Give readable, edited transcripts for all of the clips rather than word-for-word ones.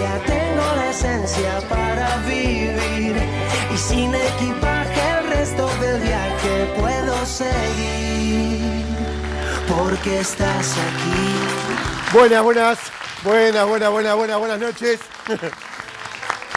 presencia, tengo la esencia para vivir. Y sin equipaje el resto del viaje puedo seguir, porque estás aquí. Buenas noches.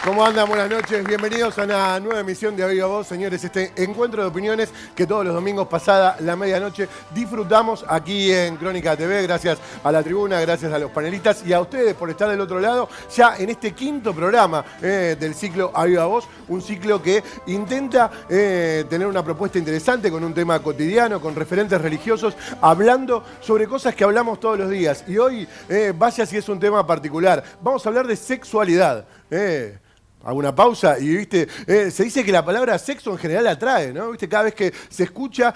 ¿Cómo andan? Buenas noches. Bienvenidos a una nueva emisión de A Viva Voz, señores. Este encuentro de opiniones que todos los domingos pasada la medianoche disfrutamos aquí en Crónica TV. Gracias a la tribuna, gracias a los panelistas y a ustedes por estar del otro lado. Ya en este quinto programa del ciclo A Viva Voz, un ciclo que intenta tener una propuesta interesante con un tema cotidiano, con referentes religiosos, hablando sobre cosas que hablamos todos los días. Y hoy, vaya si es un tema particular, vamos a hablar de sexualidad. Hago una pausa y viste, se dice que la palabra sexo en general atrae, ¿no? Viste, cada vez que se escucha,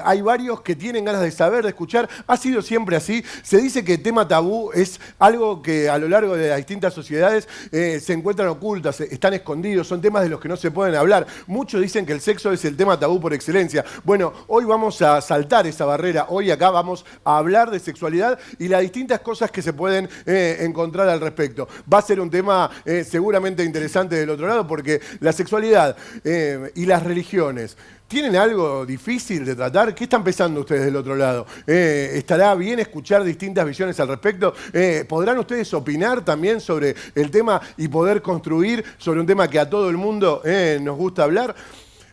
hay varios que tienen ganas de saber, de escuchar. Ha sido siempre así. Se dice que el tema tabú es algo que a lo largo de las distintas sociedades se encuentran ocultas, están escondidos, son temas de los que no se pueden hablar. Muchos dicen que el sexo es el tema tabú por excelencia. Bueno, hoy vamos a saltar esa barrera. Hoy acá vamos a hablar de sexualidad y las distintas cosas que se pueden encontrar al respecto. Va a ser un tema seguramente interesante del otro lado, porque la sexualidad y las religiones ¿tienen algo difícil de tratar? ¿Qué están pensando ustedes del otro lado? ¿Estará bien escuchar distintas visiones al respecto? ¿Podrán ustedes opinar también sobre el tema y poder construir sobre un tema que a todo el mundo nos gusta hablar?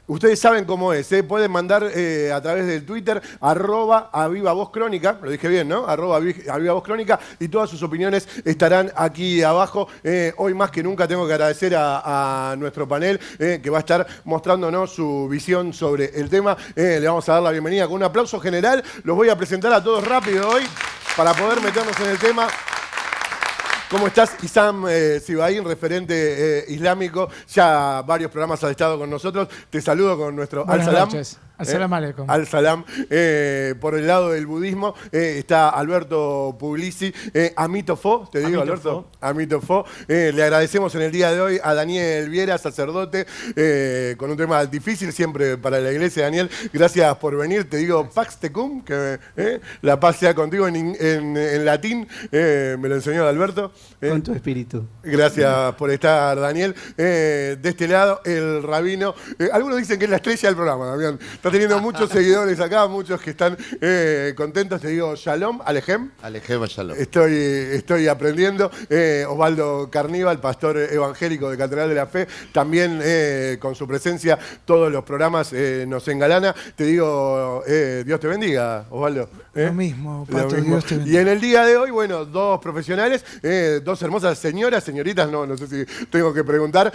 Ustedes saben cómo es, pueden mandar a través del Twitter @avivavozcrónica, lo dije bien, ¿no? @avivavozcrónica, y todas sus opiniones estarán aquí abajo. Hoy más que nunca tengo que agradecer a nuestro panel que va a estar mostrándonos su visión sobre el tema. Le vamos a dar la bienvenida con un aplauso general. Los voy a presentar a todos rápido hoy para poder meternos en el tema. ¿Cómo estás? Isam Sibaín, referente islámico. Ya varios programas has estado con nosotros. Te saludo con nuestro Buenas Al-Salam. Noches. Al-Salam aleikum. Al-Salam. Por el lado del budismo está Alberto Puglisi. Amito Fo, te digo, Alberto. Amito Fo. Le agradecemos en el día de hoy a Daniel Viera, sacerdote, con un tema difícil siempre para la iglesia. Daniel, gracias por venir. Te digo Pax Tecum, que la paz sea contigo en latín. Me lo enseñó Alberto. Con tu espíritu. Gracias por estar, Daniel. De este lado, el rabino. Algunos dicen que es la estrella del programa, Damián. Está teniendo muchos seguidores acá, muchos que están contentos. Te digo, Shalom, Alejem. Alejem, Shalom. Estoy aprendiendo. Osvaldo Carníbal, pastor evangélico de Catedral de la Fe. También con su presencia, todos los programas nos engalana. Te digo, Dios te bendiga, Osvaldo. Lo mismo, Pato, Dios te bendiga. Y en el día de hoy, bueno, dos profesionales, dos hermosas señoritas, no sé si tengo que preguntar.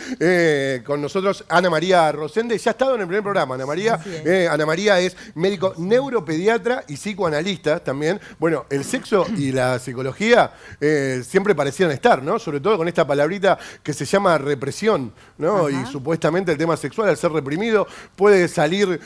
Con nosotros Ana María Rosende, ya ha estado en el primer programa, Ana María. Ana María es médico neuropediatra y psicoanalista también. Bueno, el sexo y la psicología siempre parecían estar, ¿no? Sobre todo con esta palabrita que se llama represión, ¿no? Ajá. Y supuestamente el tema sexual, al ser reprimido, puede salir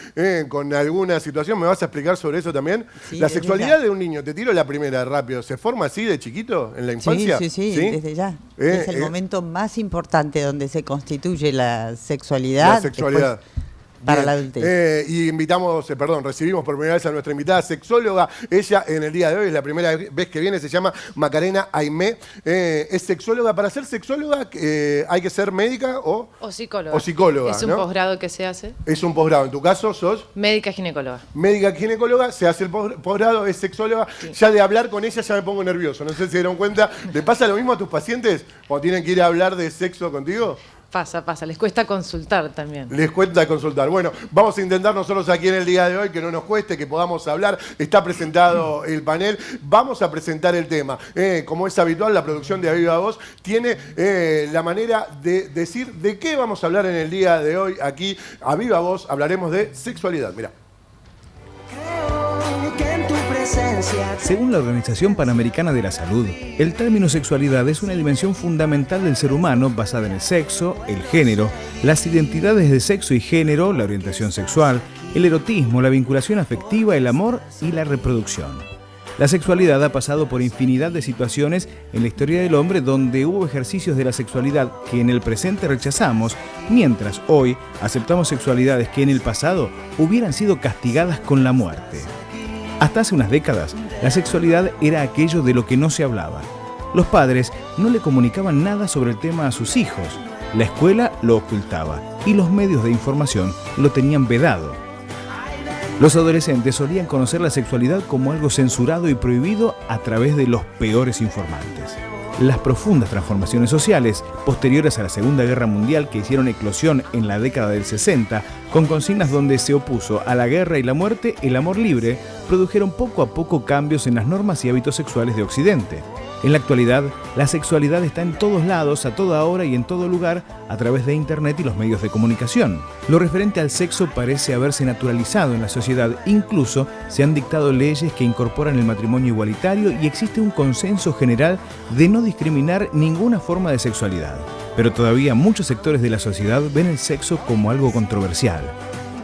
con alguna situación. ¿Me vas a explicar sobre eso también? Sí, la sexualidad de un niño, te tiro la primera rápido, ¿se forma así de chiquito en la infancia? Sí, desde ya. Es el momento más importante donde se constituye la sexualidad. La sexualidad. Para la adultez. Y recibimos por primera vez a nuestra invitada sexóloga. Ella en el día de hoy, es la primera vez que viene, se llama Macarena Aimé. Es sexóloga. Para ser sexóloga hay que ser médica o psicóloga. O psicóloga, es un posgrado que se hace. Es un posgrado. En tu caso, sos médica ginecóloga. Médica ginecóloga, se hace el posgrado, es sexóloga. Sí. Ya de hablar con ella ya me pongo nervioso. No sé si se dieron cuenta. ¿Le pasa lo mismo a tus pacientes cuando tienen que ir a hablar de sexo contigo? Pasa. Les cuesta consultar también. Les cuesta consultar. Bueno, vamos a intentar nosotros aquí en el día de hoy que no nos cueste, que podamos hablar. Está presentado el panel. Vamos a presentar el tema. Como es habitual, la producción de A Viva Voz tiene la manera de decir de qué vamos a hablar en el día de hoy. Aquí, A Viva Voz, hablaremos de sexualidad. Mirá. Según la Organización Panamericana de la Salud, el término sexualidad es una dimensión fundamental del ser humano basada en el sexo, el género, las identidades de sexo y género, la orientación sexual, el erotismo, la vinculación afectiva, el amor y la reproducción. La sexualidad ha pasado por infinidad de situaciones en la historia del hombre donde hubo ejercicios de la sexualidad que en el presente rechazamos, mientras hoy aceptamos sexualidades que en el pasado hubieran sido castigadas con la muerte. Hasta hace unas décadas, la sexualidad era aquello de lo que no se hablaba. Los padres no le comunicaban nada sobre el tema a sus hijos. La escuela lo ocultaba y los medios de información lo tenían vedado. Los adolescentes solían conocer la sexualidad como algo censurado y prohibido a través de los peores informantes. Las profundas transformaciones sociales posteriores a la Segunda Guerra Mundial que hicieron eclosión en la década del 60, con consignas donde se opuso a la guerra y la muerte, el amor libre, produjeron poco a poco cambios en las normas y hábitos sexuales de Occidente. En la actualidad, la sexualidad está en todos lados, a toda hora y en todo lugar, a través de Internet y los medios de comunicación. Lo referente al sexo parece haberse naturalizado en la sociedad, incluso se han dictado leyes que incorporan el matrimonio igualitario y existe un consenso general de no discriminar ninguna forma de sexualidad. Pero todavía muchos sectores de la sociedad ven el sexo como algo controversial,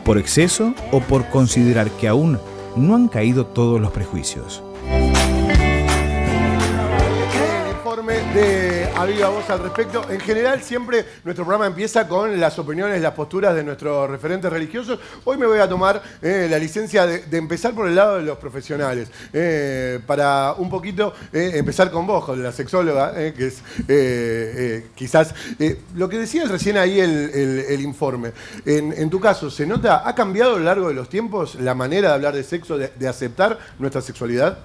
por exceso o por considerar que aún no han caído todos los prejuicios. De A Viva Voz al respecto. En general, siempre nuestro programa empieza con las opiniones, las posturas de nuestros referentes religiosos. Hoy me voy a tomar la licencia de empezar por el lado de los profesionales. Para un poquito empezar con vos, con la sexóloga, que es quizás lo que decía recién ahí el informe. En tu caso, ¿se nota, ha cambiado a lo largo de los tiempos la manera de hablar de sexo, de aceptar nuestra sexualidad?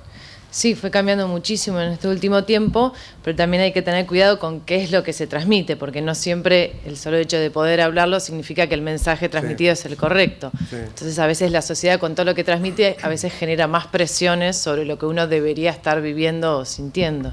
Sí, fue cambiando muchísimo en este último tiempo, pero también hay que tener cuidado con qué es lo que se transmite, porque no siempre el solo hecho de poder hablarlo significa que el mensaje transmitido es el correcto. Sí. Entonces a veces la sociedad con todo lo que transmite a veces genera más presiones sobre lo que uno debería estar viviendo o sintiendo.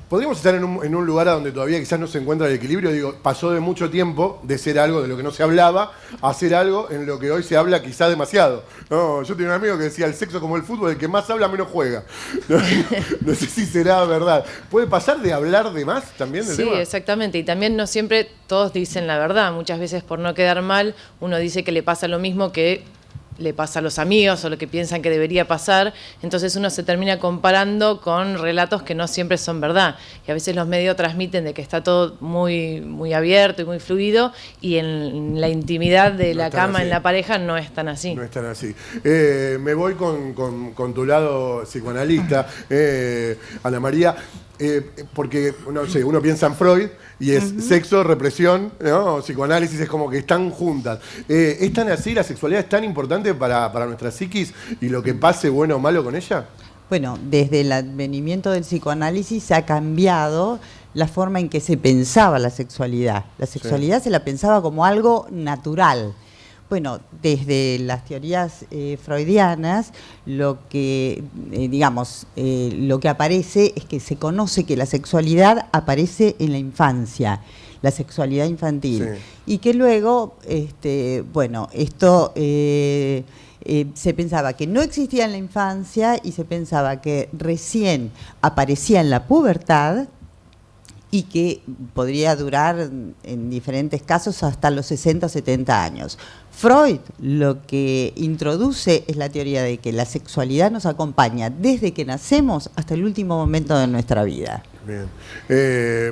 Podríamos estar en un lugar donde todavía quizás no se encuentra el equilibrio. Digo, pasó de mucho tiempo de ser algo de lo que no se hablaba a ser algo en lo que hoy se habla quizás demasiado. No, yo tenía un amigo que decía el sexo como el fútbol, el que más habla menos juega. No sé si será verdad. ¿Puede pasar de hablar de más también del tema? Sí, exactamente. Y también no siempre todos dicen la verdad. Muchas veces por no quedar mal uno dice que le pasa lo mismo que le pasa a los amigos o lo que piensan que debería pasar, entonces uno se termina comparando con relatos que no siempre son verdad. Y a veces los medios transmiten de que está todo muy, muy abierto y muy fluido, y en la intimidad de la cama, en la pareja, no es tan así. No es tan así. Me voy con tu lado psicoanalista, Ana María. Porque no sé, uno piensa en Freud y es sexo, represión, ¿no? Psicoanálisis, es como que están juntas. ¿Es tan así? ¿La sexualidad es tan importante para nuestra psiquis y lo que pase bueno o malo con ella? Bueno, desde el advenimiento del psicoanálisis ha cambiado la forma en que se pensaba la sexualidad. La sexualidad se la pensaba como algo natural. Bueno, desde las teorías freudianas, lo que aparece es que se conoce que la sexualidad aparece en la infancia, la sexualidad infantil, y que luego, esto se pensaba que no existía en la infancia y se pensaba que recién aparecía en la pubertad, y que podría durar en diferentes casos hasta los 60 o 70 años. Freud lo que introduce es la teoría de que la sexualidad nos acompaña desde que nacemos hasta el último momento de nuestra vida. Bien.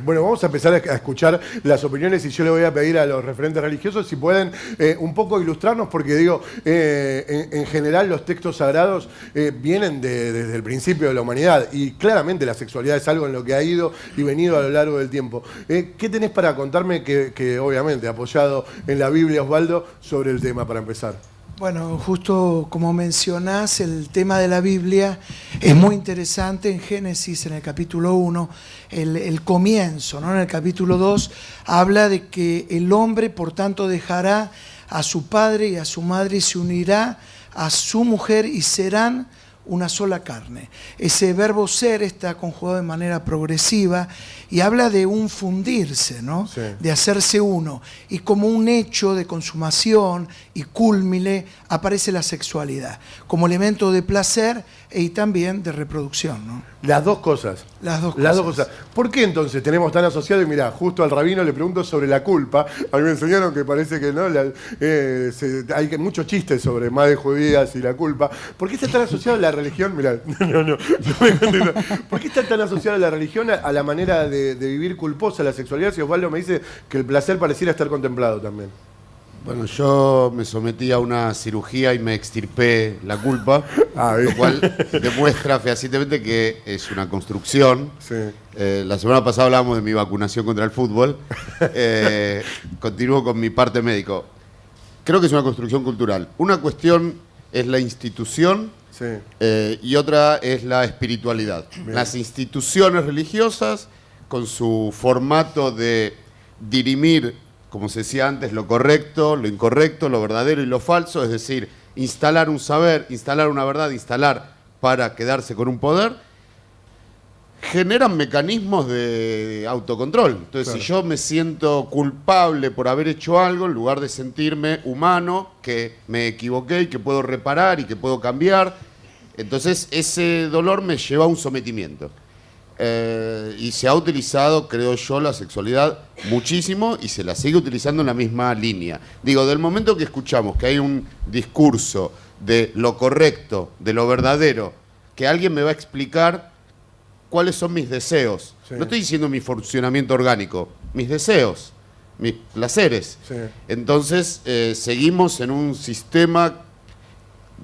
Bueno, vamos a empezar a escuchar las opiniones y yo le voy a pedir a los referentes religiosos si pueden un poco ilustrarnos, porque digo, en general los textos sagrados vienen desde el principio de la humanidad y claramente la sexualidad es algo en lo que ha ido y venido a lo largo del tiempo. ¿Qué tenés para contarme que obviamente apoyado en la Biblia, Osvaldo, sobre el tema para empezar? Bueno, justo como mencionás, el tema de la Biblia es muy interesante. En Génesis, en el capítulo 1, el comienzo, ¿no? En el capítulo 2, habla de que el hombre, por tanto, dejará a su padre y a su madre y se unirá a su mujer y serán una sola carne. Ese verbo ser está conjugado de manera progresiva y habla de un fundirse, ¿no? Sí. De hacerse uno. Y como un hecho de consumación y cúlmine aparece la sexualidad, como elemento de placer y también de reproducción, ¿no? Las dos cosas. Las dos cosas. ¿Por qué entonces tenemos tan asociado? Y mirá, justo al rabino le pregunto sobre la culpa. A mí me enseñaron que parece que no, hay muchos chistes sobre madres judías y la culpa. ¿Por qué está tan asociado a la religión? Mirá, no me entiendo. ¿Por qué está tan asociado a la religión a la manera de vivir culposa la sexualidad? Si Osvaldo me dice que el placer pareciera estar contemplado también. Bueno, yo me sometí a una cirugía y me extirpé la culpa, lo cual demuestra fehacientemente que es una construcción. Sí. La semana pasada hablábamos de mi vacunación contra el fútbol. Continúo con mi parte médico. Creo que es una construcción cultural. Una cuestión es la institución, sí, y otra es la espiritualidad. Bien. Las instituciones religiosas, con su formato de dirimir, como se decía antes, lo correcto, lo incorrecto, lo verdadero y lo falso, es decir, instalar un saber, instalar una verdad, instalar para quedarse con un poder, generan mecanismos de autocontrol. Entonces, claro, si yo me siento culpable por haber hecho algo, en lugar de sentirme humano, que me equivoqué y que puedo reparar y que puedo cambiar, entonces ese dolor me lleva a un sometimiento. Y se ha utilizado, creo yo, la sexualidad muchísimo y se la sigue utilizando en la misma línea. Digo, del momento que escuchamos que hay un discurso de lo correcto, de lo verdadero, que alguien me va a explicar cuáles son mis deseos. Sí. No estoy diciendo mi funcionamiento orgánico, mis deseos, mis placeres. Sí. Entonces, seguimos en un sistema,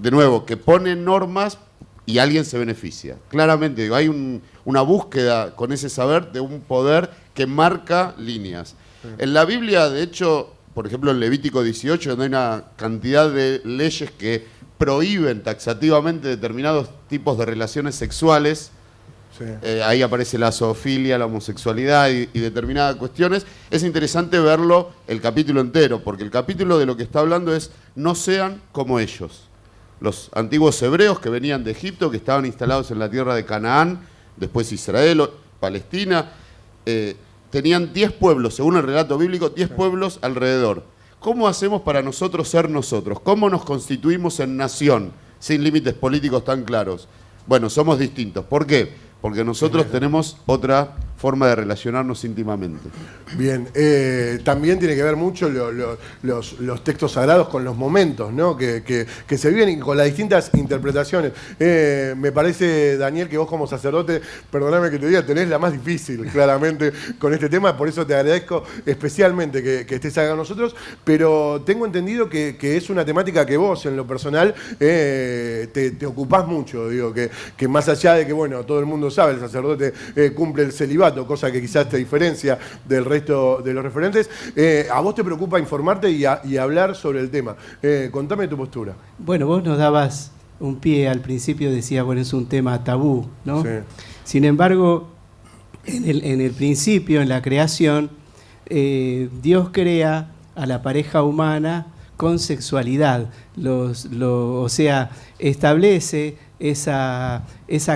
de nuevo, que pone normas y alguien se beneficia. Claramente, digo, hay una búsqueda con ese saber de un poder que marca líneas. Sí. En la Biblia, de hecho, por ejemplo, en Levítico 18, donde hay una cantidad de leyes que prohíben taxativamente determinados tipos de relaciones sexuales, sí, ahí aparece la zoofilia, la homosexualidad y determinadas cuestiones. Es interesante verlo el capítulo entero, porque el capítulo de lo que está hablando es no sean como ellos. Los antiguos hebreos que venían de Egipto, que estaban instalados en la tierra de Canaán, después Israel, Palestina, tenían 10 pueblos, según el relato bíblico, 10 pueblos alrededor. ¿Cómo hacemos para nosotros ser nosotros? ¿Cómo nos constituimos en nación sin límites políticos tan claros? Bueno, somos distintos. ¿Por qué? Porque nosotros tenemos otra forma de relacionarnos íntimamente. Bien, también tiene que ver mucho los textos sagrados con los momentos, ¿no? que se viven y con las distintas interpretaciones. Me parece, Daniel, que vos como sacerdote, perdóname que te diga, tenés la más difícil, claramente, con este tema, por eso te agradezco especialmente que estés acá con nosotros, pero tengo entendido que es una temática que vos, en lo personal, te ocupás mucho, digo, que más allá de que, bueno, todo el mundo sabe, el sacerdote cumple el celibato, cosa que quizás te diferencia del resto de los referentes. A vos te preocupa informarte y hablar sobre el tema. Contame tu postura. Bueno, vos nos dabas un pie al principio, decías, bueno, es un tema tabú, ¿no? Sí. Sin embargo, en el principio, en la creación, Dios crea a la pareja humana con sexualidad, o sea, establece esa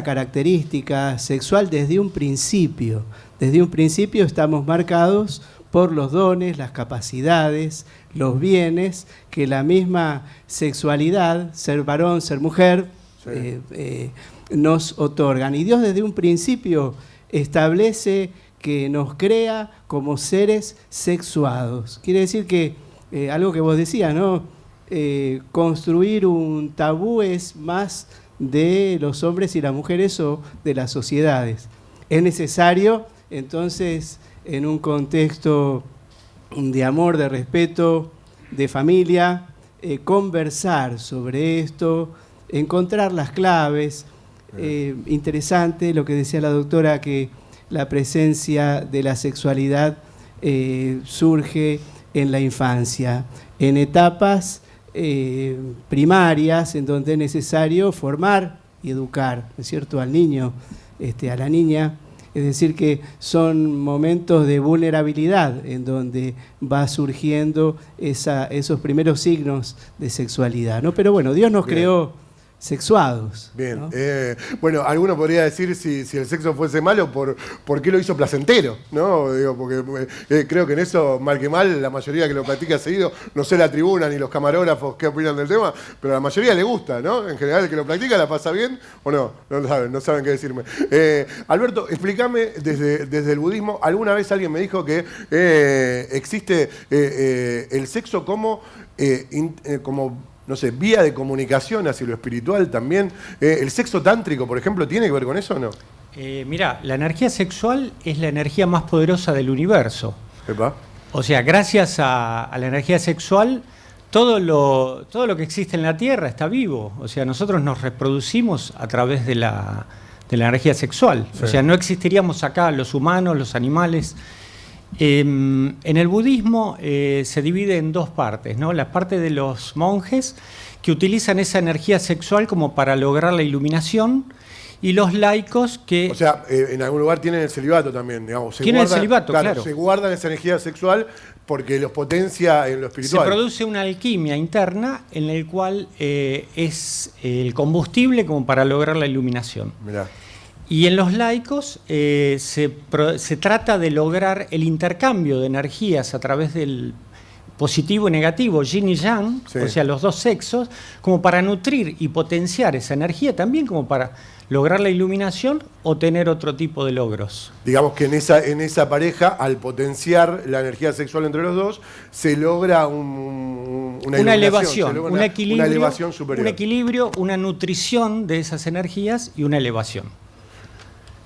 característica sexual desde un principio. Desde un principio estamos marcados por los dones, las capacidades, los bienes que la misma sexualidad, ser varón, ser mujer, sí, nos otorgan. Y Dios desde un principio establece que nos crea como seres sexuados. Quiere decir que, algo que vos decías, ¿no? Construir un tabú es más de los hombres y las mujeres o de las sociedades. Es necesario, entonces, en un contexto de amor, de respeto, de familia, conversar sobre esto, encontrar las claves. Interesante lo que decía la doctora, que la presencia de la sexualidad surge en la infancia, en etapas primarias, en donde es necesario formar y educar, ¿no es cierto?, al niño, a la niña. Es decir, que son momentos de vulnerabilidad en donde va surgiendo esos primeros signos de sexualidad, ¿no? Pero bueno, Dios nos creó sexuados. Bien, ¿no? Bueno, alguno podría decir si el sexo fuese malo, ¿por qué lo hizo placentero? ¿No? Digo, porque creo que en eso, mal que mal, la mayoría que lo practica seguido, no sé la tribuna ni los camarógrafos qué opinan del tema, pero a la mayoría le gusta, ¿no? En general, el que lo practica la pasa bien o no, no saben qué decirme. Alberto, explícame desde el budismo, alguna vez alguien me dijo que existe el sexo como no sé, vía de comunicación hacia lo espiritual también. ¿El sexo tántrico, por ejemplo, tiene que ver con eso o no? Mirá, la energía sexual es la energía más poderosa del universo. ¿Epa? O sea, gracias a la energía sexual todo lo que existe en la Tierra está vivo. O sea, nosotros nos reproducimos a través de la energía sexual. Sí. O sea, no existiríamos acá los humanos, los animales. En el budismo se divide en dos partes, ¿no? La parte de los monjes, que utilizan esa energía sexual como para lograr la iluminación, y los laicos que... O sea, en algún lugar tienen el celibato también, digamos. Tienen el celibato, claro. Se guardan esa energía sexual porque los potencia en lo espiritual. Se produce una alquimia interna en la cual es el combustible como para lograr la iluminación. Mirá. Y en los laicos se trata de lograr el intercambio de energías a través del positivo y negativo, yin y yang, sí. O sea, los dos sexos, como para nutrir y potenciar esa energía, también como para lograr la iluminación o tener otro tipo de logros. Digamos que en esa pareja, al potenciar la energía sexual entre los dos, se logra una elevación, una elevación superior. Un equilibrio, una nutrición de esas energías y una elevación.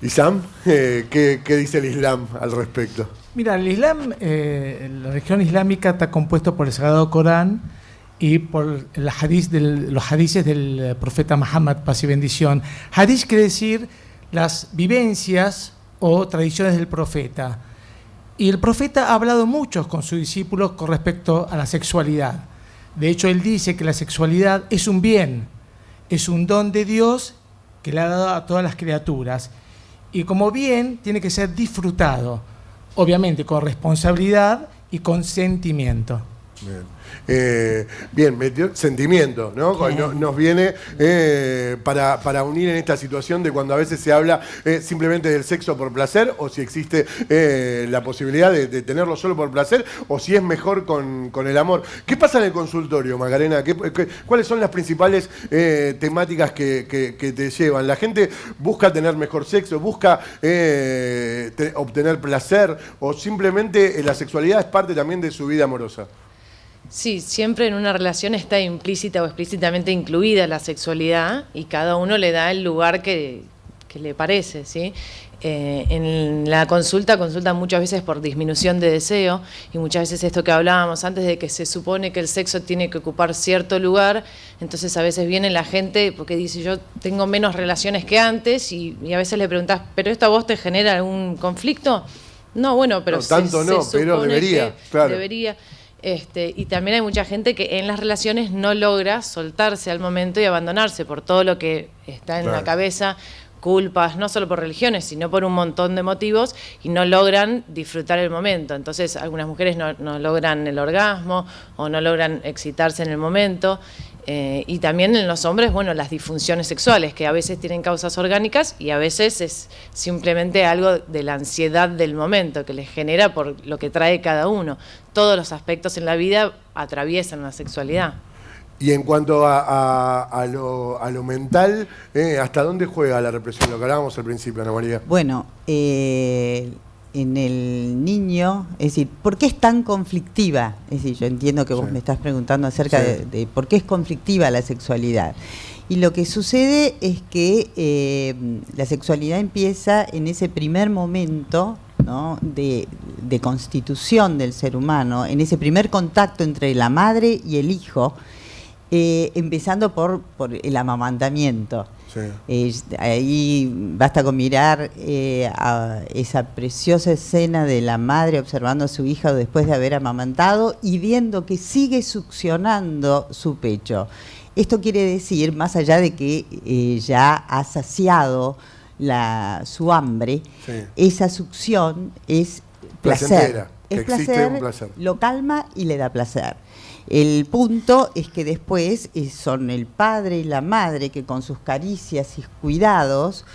¿Y Sam? ¿Qué dice el Islam al respecto? Mira, el Islam, la religión islámica está compuesto por el Sagrado Corán y por los hadices del profeta Muhammad, paz y bendición. Hadith quiere decir las vivencias o tradiciones del profeta. Y el profeta ha hablado mucho con sus discípulos con respecto a la sexualidad. De hecho, él dice que la sexualidad es un bien, es un don de Dios que le ha dado a todas las criaturas. Y como bien, tiene que ser disfrutado, obviamente con responsabilidad y con sentimiento. Bien, metió sentimiento, ¿no? Nos viene para unir en esta situación de cuando a veces se habla simplemente del sexo por placer, o si existe la posibilidad de tenerlo solo por placer, o si es mejor con el amor. ¿Qué pasa en el consultorio, Macarena? ¿Cuáles son las principales temáticas que te llevan? ¿La gente busca tener mejor sexo, busca obtener placer, o simplemente la sexualidad es parte también de su vida amorosa? Sí, siempre en una relación está implícita o explícitamente incluida la sexualidad y cada uno le da el lugar que le parece, ¿sí? En la consulta muchas veces por disminución de deseo y muchas veces esto que hablábamos antes de que se supone que el sexo tiene que ocupar cierto lugar, entonces a veces viene la gente porque dice yo tengo menos relaciones que antes y a veces le preguntás, ¿pero esto a vos te genera algún conflicto? No, bueno, pero no, tanto no, pero debería, claro. Debería. Y también hay mucha gente que en las relaciones no logra soltarse al momento y abandonarse por todo lo que está en la cabeza, culpas, no solo por religiones, sino por un montón de motivos, y no logran disfrutar el momento. Entonces, algunas mujeres no logran el orgasmo o no logran excitarse en el momento. Y también en los hombres, bueno, las disfunciones sexuales, que a veces tienen causas orgánicas y a veces es simplemente algo de la ansiedad del momento que les genera por lo que trae cada uno. Todos los aspectos en la vida atraviesan la sexualidad. Y en cuanto a lo mental, ¿hasta dónde juega la represión? Lo que hablábamos al principio, Ana María. Bueno, en el niño, es decir, ¿por qué es tan conflictiva? Es decir, yo entiendo que vos me estás preguntando acerca de por qué es conflictiva la sexualidad. Y lo que sucede es que la sexualidad empieza en ese primer momento, ¿no?, de constitución del ser humano, en ese primer contacto entre la madre y el hijo, empezando por el amamantamiento. Sí. Ahí basta con mirar a esa preciosa escena de la madre observando a su hija después de haber amamantado y viendo que sigue succionando su pecho. Esto quiere decir, más allá de que ya ha saciado su hambre, sí, esa succión es placer. Es placer, lo calma y le da placer. El punto es que después son el padre y la madre que con sus caricias y cuidados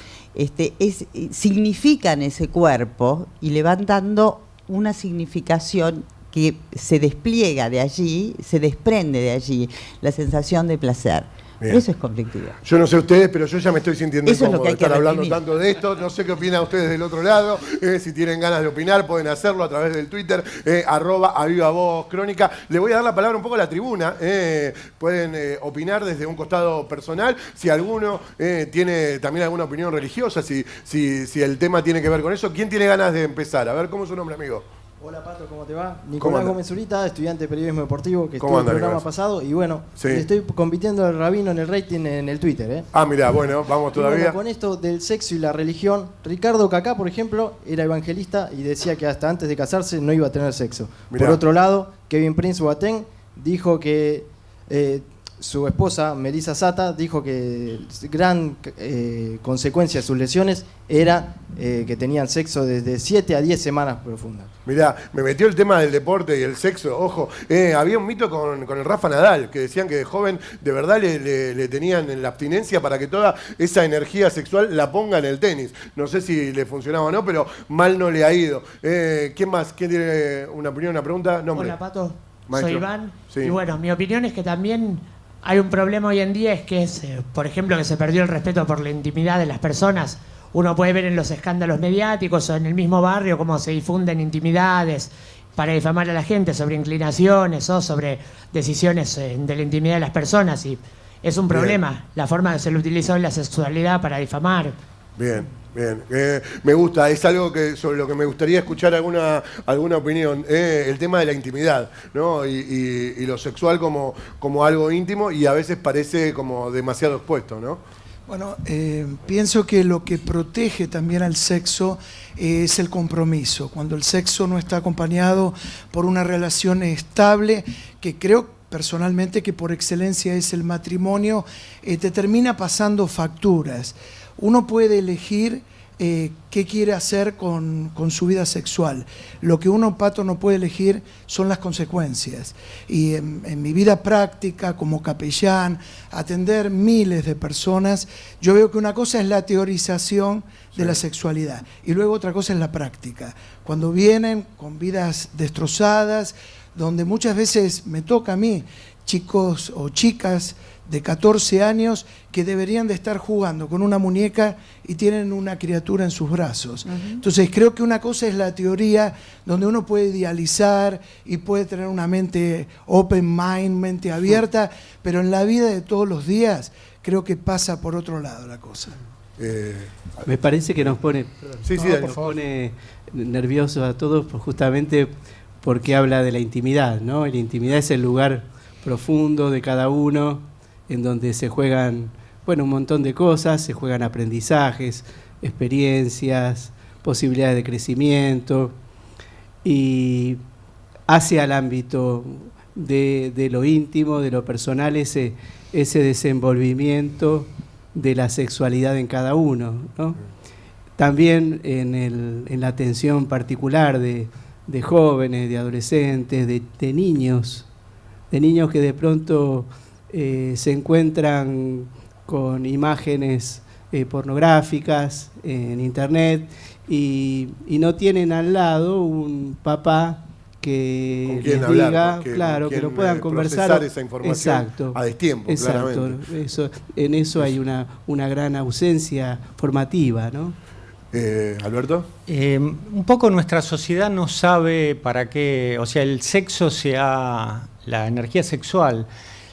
significan ese cuerpo y le van dando una significación que se despliega de allí, se desprende de allí, la sensación de placer. Bien. Eso es conflictivo. Yo no sé ustedes, pero yo ya me estoy sintiendo incómodo de estar hablando tanto de esto. No sé qué opinan ustedes del otro lado. Si tienen ganas de opinar, pueden hacerlo a través del Twitter, @avivavozcrónica. Le voy a dar la palabra un poco a la tribuna. Pueden opinar desde un costado personal. Si alguno tiene también alguna opinión religiosa, si el tema tiene que ver con eso. ¿Quién tiene ganas de empezar? A ver, ¿cómo es su nombre, amigo? Hola Pato, ¿cómo te va? Nicolás Gómez Zurita, estudiante de periodismo deportivo, que estuvo en el programa Nicolás? pasado y bueno, Sí. le estoy compitiendo al Rabino en el rating en el Twitter. ¿eh? Ah, mirá, bueno, vamos Y todavía. bueno, con esto del sexo y la religión, Ricardo Cacá, por ejemplo, era evangelista y decía que hasta antes de casarse no iba a tener sexo. Mirá. Por otro lado, Kevin Prince Boateng dijo que su esposa, Melissa Sata, dijo que gran consecuencia de sus lesiones era que tenían sexo desde 7 a 10 semanas profundas. Mirá, me metió el tema del deporte y el sexo. Ojo, había un mito con el Rafa Nadal, que decían que de joven de verdad le tenían en la abstinencia para que toda esa energía sexual la ponga en el tenis. No sé si le funcionaba o no, pero mal no le ha ido. ¿Quién más? ¿Quién tiene una opinión, una pregunta? Nombre. Hola, Pato. Maestro. Soy Iván. Sí. Y bueno, mi opinión es que también hay un problema hoy en día, es que por ejemplo, que se perdió el respeto por la intimidad de las personas. Uno puede ver en los escándalos mediáticos o en el mismo barrio cómo se difunden intimidades para difamar a la gente sobre inclinaciones o sobre decisiones de la intimidad de las personas. Y es un problema la forma que se le utiliza hoy la sexualidad para difamar. Bien, bien. Me gusta, es algo que sobre lo que me gustaría escuchar alguna opinión. El tema de la intimidad, ¿no? Y lo sexual como algo íntimo y a veces parece como demasiado expuesto, ¿no? Bueno, pienso que lo que protege también al sexo es el compromiso. Cuando el sexo no está acompañado por una relación estable, que creo personalmente que por excelencia es el matrimonio, te termina pasando facturas. Uno puede elegir qué quiere hacer con su vida sexual. Lo que uno, Pato, no puede elegir son las consecuencias. Y en mi vida práctica, como capellán, atender miles de personas, yo veo que una cosa es la teorización de la sexualidad y luego otra cosa es la práctica. Cuando vienen con vidas destrozadas, donde muchas veces me toca a mí, chicos o chicas de 14 años que deberían de estar jugando con una muñeca y tienen una criatura en sus brazos. Entonces creo que una cosa es la teoría donde uno puede idealizar y puede tener una mente open mind, mente abierta, pero en la vida de todos los días creo que pasa por otro lado la cosa. Me parece que nos pone, nos pone nerviosos a todos justamente porque habla de la intimidad, ¿no? La intimidad es el lugar profundo de cada uno, en donde se juegan, bueno, un montón de cosas, se juegan aprendizajes, experiencias, posibilidades de crecimiento, y hacia el ámbito de lo íntimo, de lo personal, ese desenvolvimiento de la sexualidad en cada uno, ¿no? También en la atención particular de jóvenes, de adolescentes, de niños que de pronto se encuentran con imágenes pornográficas en internet y no tienen al lado un papá que les hablar, diga, porque claro, que lo puedan conversar. Procesar esa información a destiempo, exacto. claramente. En eso hay una gran ausencia formativa, ¿no? ¿Alberto? Un poco nuestra sociedad no sabe para qué, o sea, el sexo la energía sexual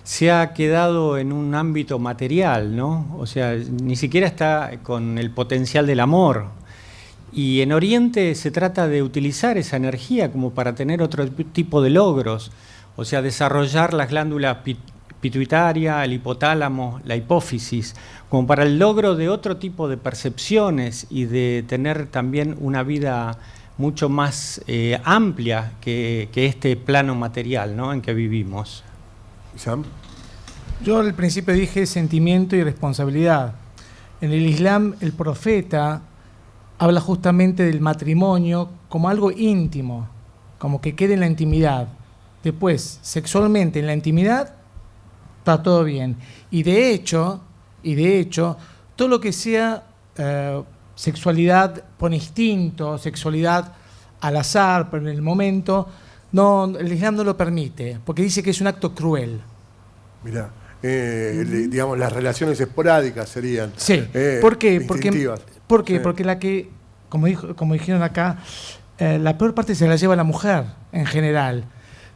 se ha quedado en un ámbito material, ¿no? O sea, ni siquiera está con el potencial del amor. Y en Oriente se trata de utilizar esa energía como para tener otro tipo de logros, o sea, desarrollar las glándulas pituitaria, el hipotálamo, la hipófisis, como para el logro de otro tipo de percepciones y de tener también una vida mucho más amplia que este plano material, ¿no?, en que vivimos. ¿Sam? Yo al principio dije sentimiento y responsabilidad. En el Islam, el profeta habla justamente del matrimonio como algo íntimo, como que quede en la intimidad. Después, sexualmente en la intimidad, está todo bien. Y de hecho, todo lo que sea sexualidad por instinto, sexualidad al azar, pero en el momento, no, el Islam no lo permite, porque dice que es un acto cruel. Mirá, digamos, las relaciones esporádicas serían. Sí, ¿por qué? Instintivas. ¿Por qué? Sí. Porque la que, como dijeron acá, la peor parte se la lleva la mujer en general.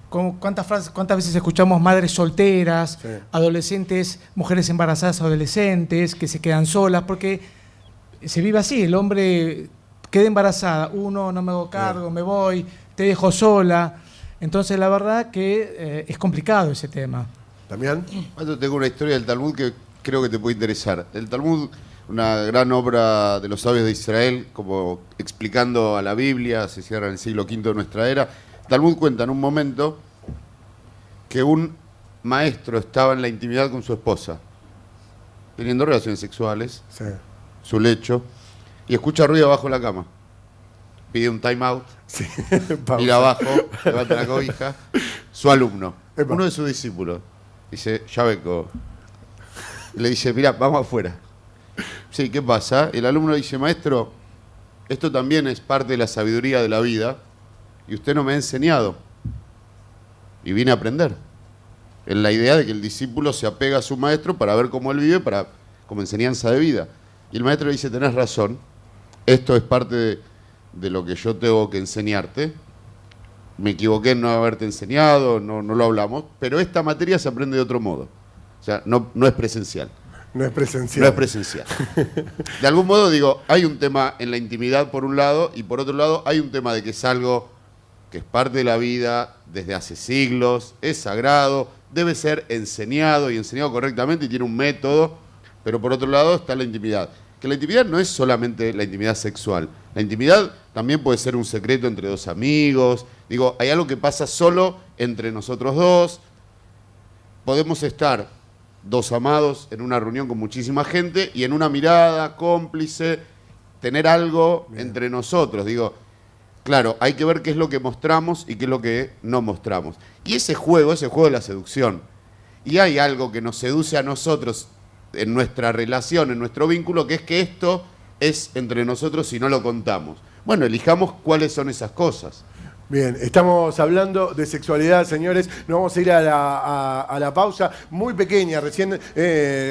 ¿Cuántas veces escuchamos madres solteras, sí, adolescentes, mujeres embarazadas, adolescentes, que se quedan solas? Porque se vive así, el hombre queda embarazada, uno, no me hago cargo, me voy, te dejo sola. Entonces la verdad que es complicado ese tema. ¿También? Yo tengo una historia del Talmud que creo que te puede interesar. El Talmud, una gran obra de los sabios de Israel, como explicando a la Biblia, se cierra en el siglo V de nuestra era. El Talmud cuenta en un momento que un maestro estaba en la intimidad con su esposa, teniendo relaciones sexuales, sí, su lecho, y escucha ruido abajo de la cama. Pide un time out, sí, mira abajo, levanta la cobija. Su alumno, Epa. uno de sus discípulos, dice, ya vengo. Y le dice, mira, vamos afuera. Sí, ¿qué pasa? El alumno dice, maestro, esto también es parte de la sabiduría de la vida y usted no me ha enseñado. Y vine a aprender. Es la idea de que el discípulo se apega a su maestro para ver cómo él vive, como enseñanza de vida. Y el maestro le dice, tenés razón, esto es parte de lo que yo tengo que enseñarte. Me equivoqué en no haberte enseñado, no lo hablamos, pero esta materia se aprende de otro modo. O sea, no es presencial. No es presencial. No es presencial. De algún modo, digo, hay un tema en la intimidad por un lado, y por otro lado hay un tema de que es algo que es parte de la vida desde hace siglos, es sagrado, debe ser enseñado y enseñado correctamente y tiene un método, pero por otro lado está la intimidad. Que la intimidad no es solamente la intimidad sexual. La intimidad también puede ser un secreto entre dos amigos. Digo, hay algo que pasa solo entre nosotros dos. Podemos estar dos amados en una reunión con muchísima gente y en una mirada cómplice tener algo entre nosotros. Digo, claro, hay que ver qué es lo que mostramos y qué es lo que no mostramos. Y ese juego de la seducción. Y hay algo que nos seduce a nosotros en nuestra relación, en nuestro vínculo, que es que esto es entre nosotros y no lo contamos. Bueno, elijamos cuáles son esas cosas. Bien, estamos hablando de sexualidad, señores. Nos vamos a ir a la pausa muy pequeña. Recién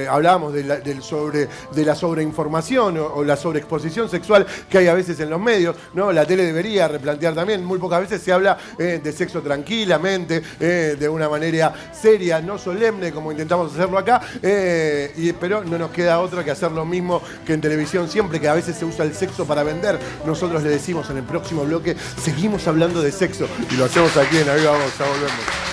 hablábamos de la sobreinformación o la sobreexposición sexual que hay a veces en los medios, ¿no? La tele debería replantear también. Muy pocas veces se habla de sexo tranquilamente, de una manera seria, no solemne, como intentamos hacerlo acá. Pero no nos queda otra que hacer lo mismo que en televisión siempre, que a veces se usa el sexo para vender. Nosotros le decimos en el próximo bloque, seguimos hablando de sexo y lo hacemos aquí en A Viva Voz. Ya volvemos.